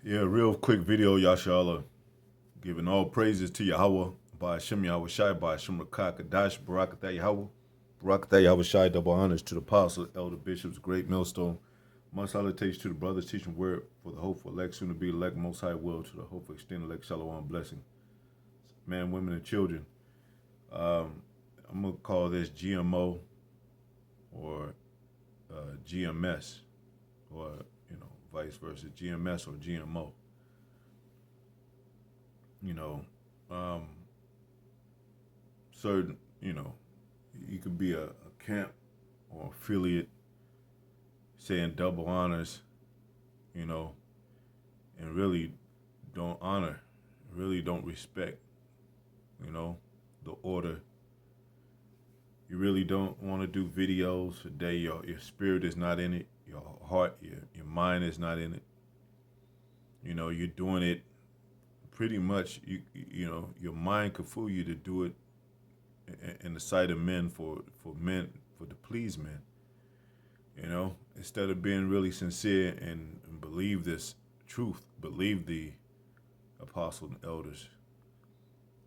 Yeah, real quick video, Yashala. Giving all praises to Yahweh, by Hashem Yahweh Shai, by Hashem Rakakadash, Barakatah Yahweh, Barakatah Yahweh Shai, double honors to the apostles, elder bishops, great millstone. Much salutations to the brothers teaching word for the hopeful elect, soon to be elect, most high will, to the hopeful extended elect, shalom, blessing. Men, women, and children. I'm going to call this GMO or GMS, or, vice versa, GMS or GMO. You know, um, certain, you could be a camp or affiliate saying double honors, you know, and really don't honor, really don't respect, the order. You really don't want to do videos today. Your spirit is not in it. Your heart, your mind is not in it. You're doing it pretty much. Your mind could fool you to do it in the sight of men for men for to please men. Instead of being really sincere and believe this truth, believe the apostles and elders,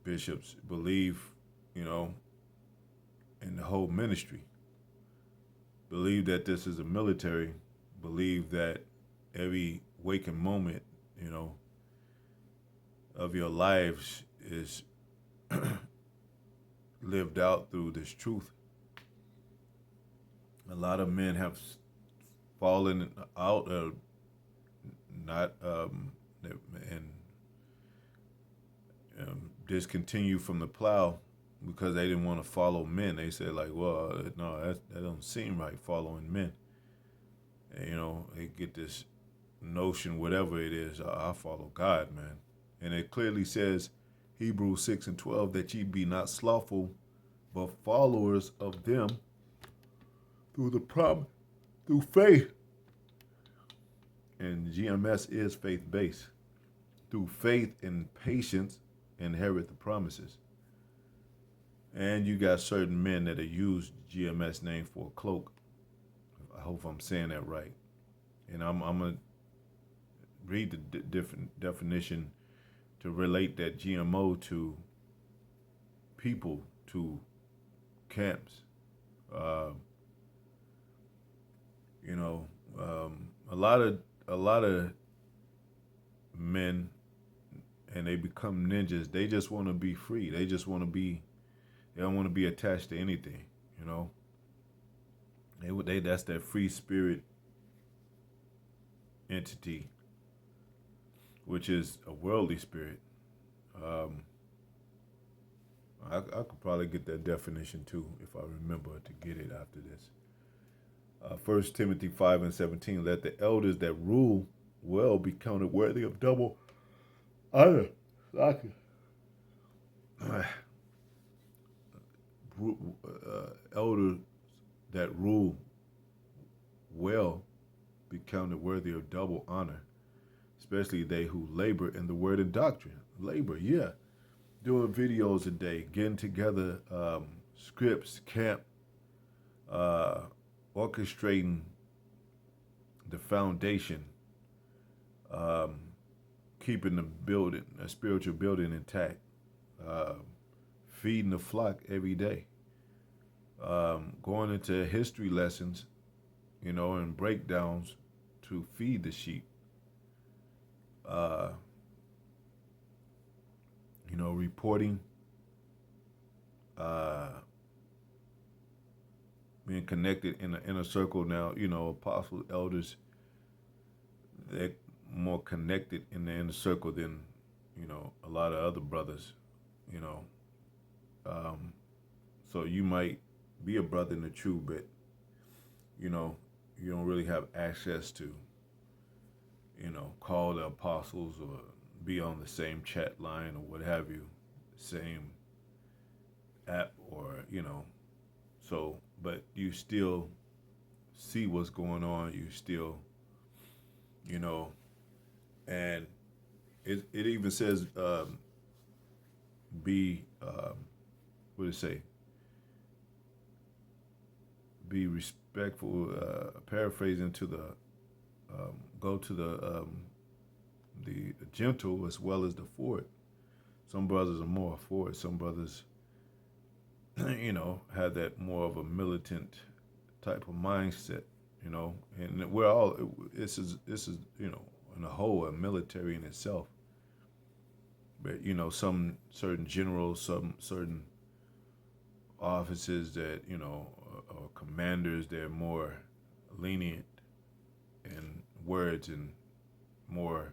bishops, believe, in the whole ministry. Believe that this is a military. Believe that every waking moment, of your lives is lived out through this truth. A lot of men have fallen out of not and discontinue from the plow because they didn't want to follow men. They said like, well, no, that don't seem right following men. And, they get this notion, whatever it is, I follow God, man. And it clearly says, Hebrews 6:12, that ye be not slothful, but followers of them through the promise, through faith. And GMS is faith based. Through faith and patience, inherit the promises. And you got certain men that have used GMS name for a cloak. I hope I'm saying that right. And I'm going to read the different definition to relate that GMO to people, to camps. Uh, a lot of men, and they become ninjas. They just want to be free. They just want to be. They don't want to be attached to anything. They that's that free spirit entity, which is a worldly spirit. Um, I could probably get that definition too if I remember to get it after this. 1 Timothy 5:17, let the elders that rule well be counted worthy of double honor. Elders that rule well be counted worthy of double honor, especially they who labor in the word and doctrine. Labor, yeah. Doing videos a day, getting together scripts, camp, uh, orchestrating the foundation, um, keeping the building, a spiritual building intact, uh, feeding the flock every day, going into history lessons, and breakdowns to feed the sheep. Uh, reporting, uh, being connected in the inner circle now, apostles, elders, they're more connected in the inner circle than, a lot of other brothers, you know. Um, so you might be a brother in the truth, but, you don't really have access to, call the apostles or be on the same chat line or what have you, same app or, so, but you still see what's going on. You still, you know, and it even says be what did it say? Be respectful. Paraphrasing to the go to the gentle as well as the forward. Some brothers are more forward. Some brothers, have that more of a militant type of mindset. And we're all this is in a whole a military in itself. But some certain generals, some certain officers that or commanders, they're more lenient in words and more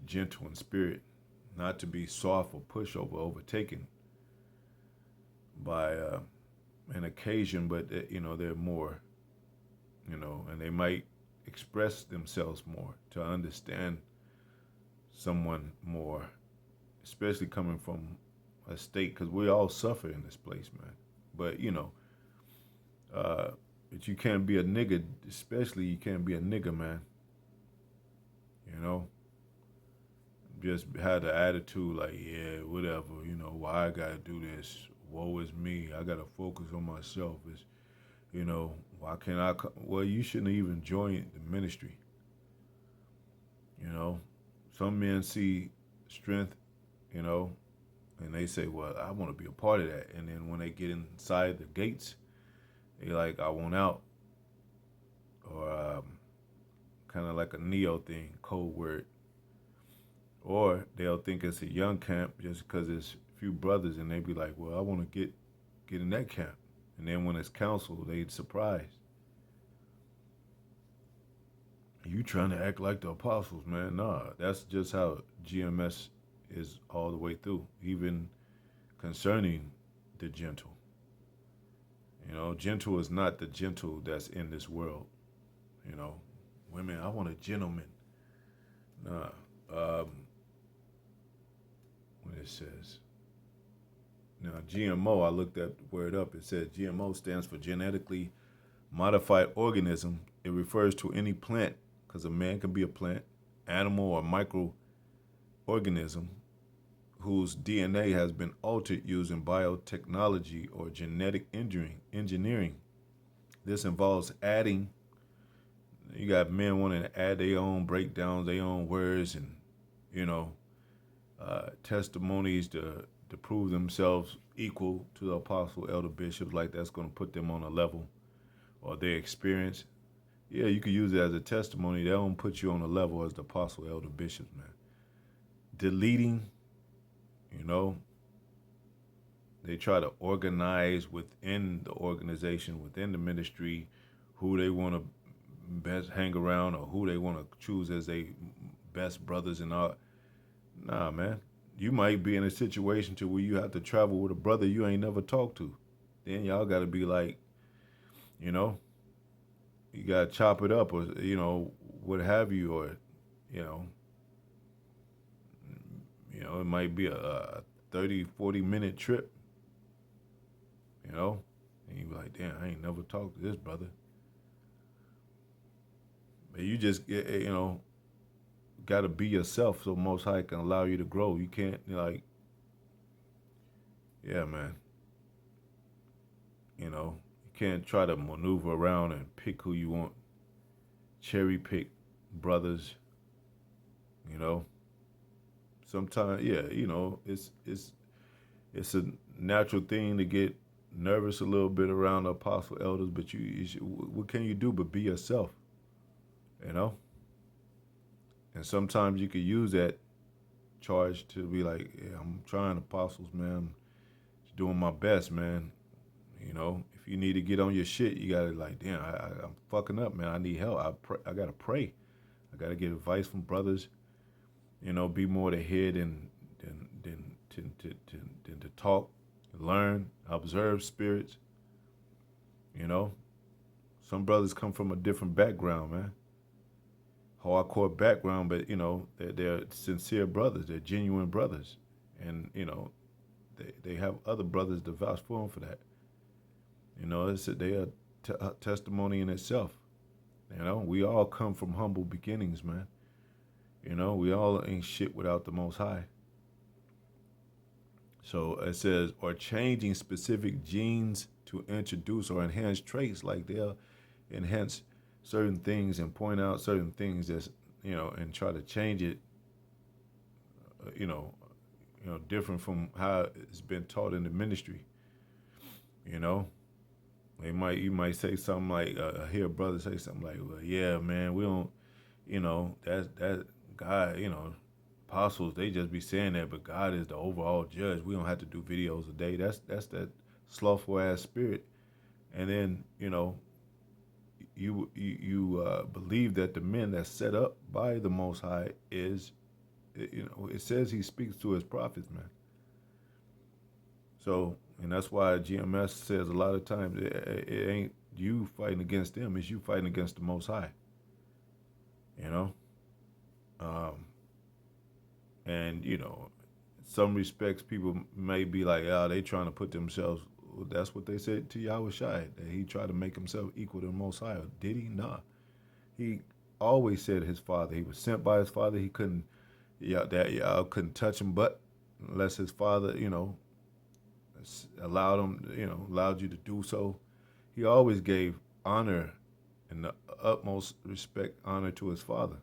gentle in spirit, not to be soft or pushover, overtaken by an occasion, but they're more, and they might express themselves more to understand someone more, especially coming from a state, because we all suffer in this place, man. But but you can't be a nigga, especially you can't be a nigga, man. You know, just had the attitude like, yeah, whatever. Why I gotta do this? Woe is me. I gotta focus on myself. Why can't I? Well, you shouldn't even join the ministry. Some men see strength, you know, and they say, well, I want to be a part of that. And then when they get inside the gates, they like, I want out. Or kind of like a neo thing, code word. Or they'll think it's a young camp just because there's a few brothers, and they be like, well, I want to get in that camp. And then when it's council, they surprised. You trying to act like the apostles, man. Nah, that's just how G.M.S. is all the way through, even concerning the gentle. Gentle is not the gentle that's in this world. Women, I want a gentleman. Nah. What it says. Now, GMO, I looked that word up. It says GMO stands for genetically modified organism. It refers to any plant, because a man can be a plant, animal, or microorganism whose DNA has been altered using biotechnology or genetic engineering. This involves adding, you got men wanting to add their own breakdowns, their own words, and, testimonies to prove themselves equal to the apostle, elder, bishops, like that's going to put them on a level, or their experience. Yeah, you could use it as a testimony. That don't put you on a level as the apostle, elder, bishops, man. Deleting, they try to organize within the organization, within the ministry, who they want to best hang around or who they want to choose as their best brothers and all. Nah, man. You might be in a situation to where you have to travel with a brother you ain't never talked to. Then y'all got to be like, you got to chop it up or, what have you, or, it might be a 30, 40-minute trip, and you be like, damn, I ain't never talked to this brother. But you just, got to be yourself so Most High can allow you to grow. You can't, yeah, man. You can't try to maneuver around and pick who you want. Cherry pick brothers, Sometimes, yeah, it's a natural thing to get nervous a little bit around the apostle elders, but what can you do but be yourself, And sometimes you could use that charge to be like, yeah, I'm trying, apostles, man. I'm doing my best, man. If you need to get on your shit, you gotta like, damn, I'm fucking up, man. I need help. I gotta pray. I gotta get advice from brothers. Be more the head than to talk, learn, observe spirits. Some brothers come from a different background, man. Hardcore background, but they're sincere brothers. They're genuine brothers, and they have other brothers to vouch for them for that. They are testimony in itself. We all come from humble beginnings, man. We all ain't shit without the Most High. So it says, or changing specific genes to introduce or enhance traits, like they'll enhance certain things and point out certain things that's, and try to change it different from how it's been taught in the ministry. You know, you might say something like, hear a brother say something like, well, yeah, man, we don't, that God, apostles, they just be saying that, but God is the overall judge. We don't have to do videos a day. That's that slothful ass spirit. And then, you believe that the men that's set up by the Most High is, it says he speaks to his prophets, man. So, and that's why GMS says a lot of times it ain't you fighting against them, it's you fighting against the Most High. You know, um, and some respects people may be like, oh, they trying to put themselves. Well, that's what they said to Yahweh Shai, that he tried to make himself equal to the Most High. Did he? Nah. He always said his father. He was sent by his father. He couldn't. Yeah, that y'all couldn't touch him, but unless his father, allowed him, allowed you to do so. He always gave honor and the utmost respect, honor to his father,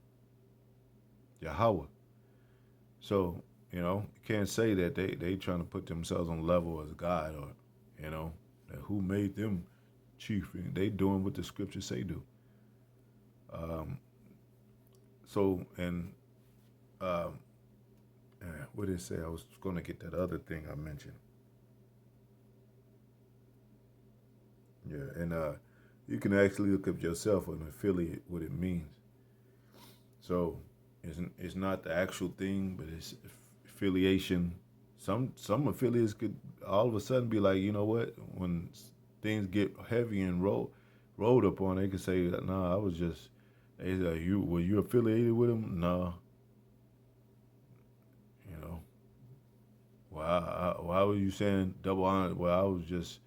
Yahweh. So, you can't say that they trying to put themselves on level as God, or, that who made them chief. They doing what the scriptures say do. Um, so, and um, what did it say? I was going to get that other thing I mentioned. Yeah, and you can actually look up yourself an affiliate, what it means. So it's not the actual thing, but it's affiliation. Some affiliates could all of a sudden be like, you know what? When things get heavy and rolled up on, they could say, "Nah, I was just." They say, "You were you affiliated with them?" No. You know, why were you saying double honor? Well, I was just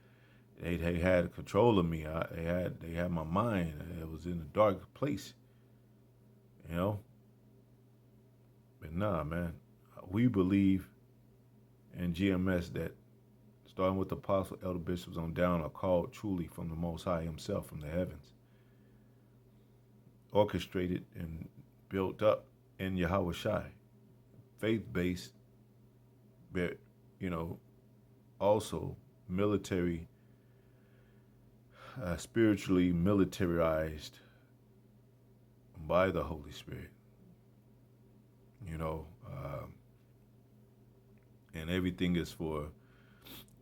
they had control of me. They had my mind. It was in a dark place. You know, but nah, man. We believe in GMS that starting with the apostle, elder bishops on down, are called truly from the Most High Himself, from the heavens, orchestrated and built up in Yahweh Shai, faith-based, but also military, spiritually militarized by the Holy Spirit. And everything is for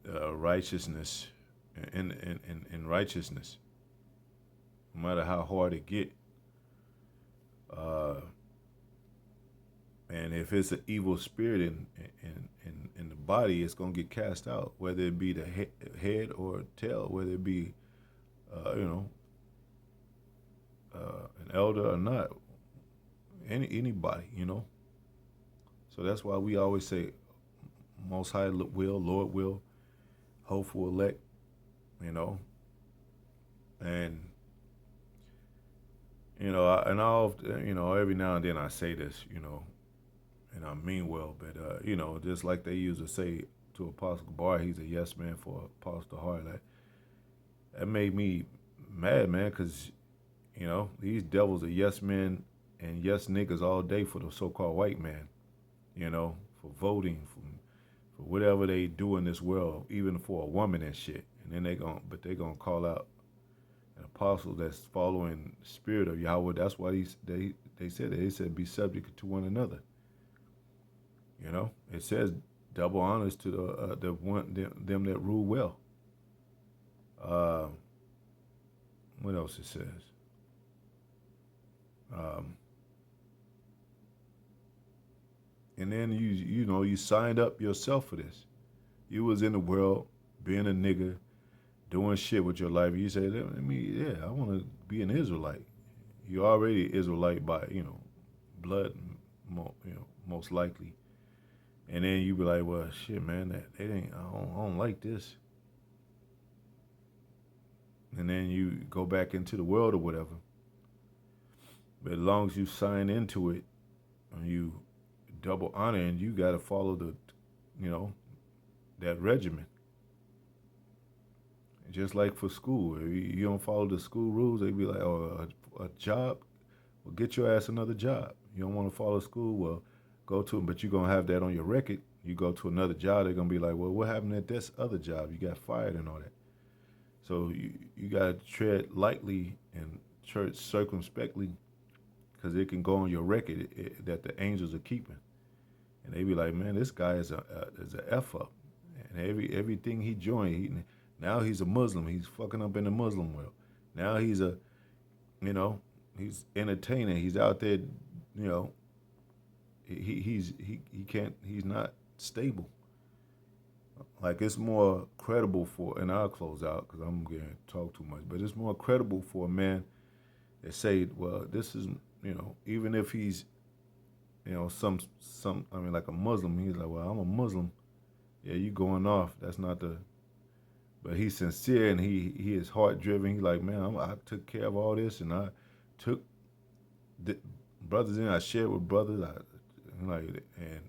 righteousness and righteousness, no matter how hard it get. Uh, and if it's an evil spirit in the body, it's gonna get cast out, whether it be the head or tail, whether it be an elder or not, anybody. So that's why we always say, Most High will, Lord will, hopeful elect, and every now and then I say this, and I mean well, but just like they used to say to Apostle Bar, he's a yes man for Apostle Hart. That made me mad, man, because these devils are yes men and yes niggas all day for the so-called white man, for voting, for whatever they do in this world, even for a woman and shit. And then they gonna call out an apostle that's following the spirit of Yahweh. That's why they said it. They said be subject to one another. It says double honors to them that rule well. What else it says? And then you signed up yourself for this. You was in the world being a nigga, doing shit with your life. You say, I want to be an Israelite. You already Israelite by blood, most likely. And then you be like, well, shit, man, that ain't. I don't like this. And then you go back into the world or whatever. But as long as you sign into it, and you double honor, and you got to follow that regimen. Just like for school, if you don't follow the school rules, they be like, oh, a job, well, get your ass another job. You don't want to follow school, well, go to, but you're gonna have that on your record. You go to another job, they're gonna be like, well, what happened at this other job? You got fired and all that. So you gotta tread lightly and tread circumspectly, because it can go on your record that the angels are keeping, and they be like, man, this guy is a f up, and everything he joined, now he's a Muslim. He's fucking up in the Muslim world. Now he's a, you know, he's entertaining. He's out there, you know, he can't, he's not stable. Like, it's more credible for, and I'll close out because I'm getting to talk too much, but it's more credible for a man that say, well, this is, you know, even if he's, you know, I mean, like a Muslim, he's like, well, I'm a Muslim. Yeah, you going off. That's not the, but he's sincere and he is heart driven. He's like, man, I took care of all this, and I took the brothers in. I shared with brothers. And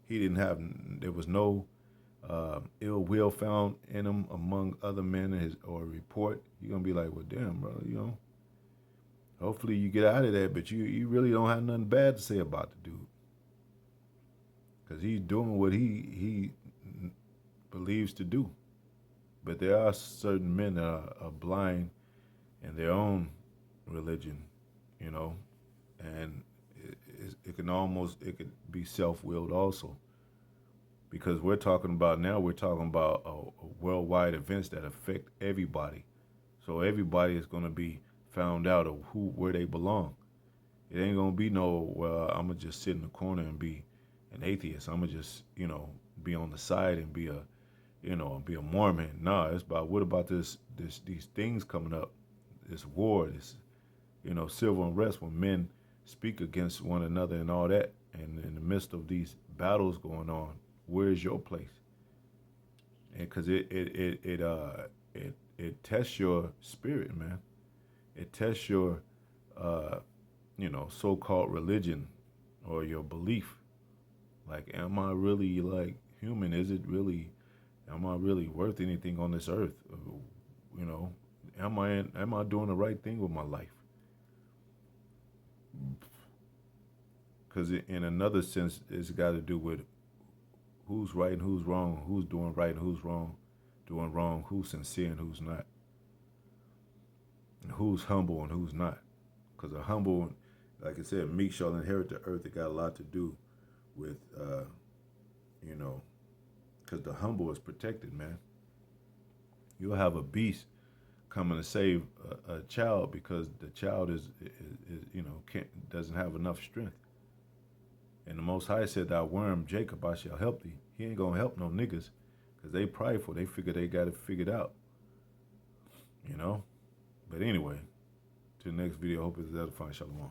he didn't have. There was no ill will found in him among other men in his or report. You're gonna be like, well, damn, brother, you know. Hopefully you get out of that, but you really don't have nothing bad to say about the dude, because he's doing what he believes to do. But there are certain men that are blind in their own religion, you know, and it could be self-willed also, because we're talking about a worldwide events that affect everybody. So everybody is going to be found out of where they belong. It ain't going to be no, well, I'm going to just sit in the corner and be an atheist. I'm going to just, you know, be on the side and be a Mormon. Nah, it's about, what about these things coming up, this war, this, you know, civil unrest, when men speak against one another and all that, and in the midst of these battles going on, where is your place? And because it tests your spirit, man. It tests your, you know, so-called religion or your belief. Like, am I really like human? Am I really worth anything on this earth? You know, am I doing the right thing with my life? Because in another sense, it's got to do with who's right and who's wrong, who's doing right and who's doing wrong, who's sincere and who's not, and who's humble and who's not. Because a humble, like I said, meek shall inherit the earth. It got a lot to do with, you know, because the humble is protected, man. You'll have a beast coming to save a child because the child is you know, doesn't have enough strength. And the Most High said, "Thy worm Jacob I shall help thee." He ain't gonna help no niggas, because they prideful. They figure they got it figured out, you know. But anyway, to the next video. Hope it's edifying. Shalom.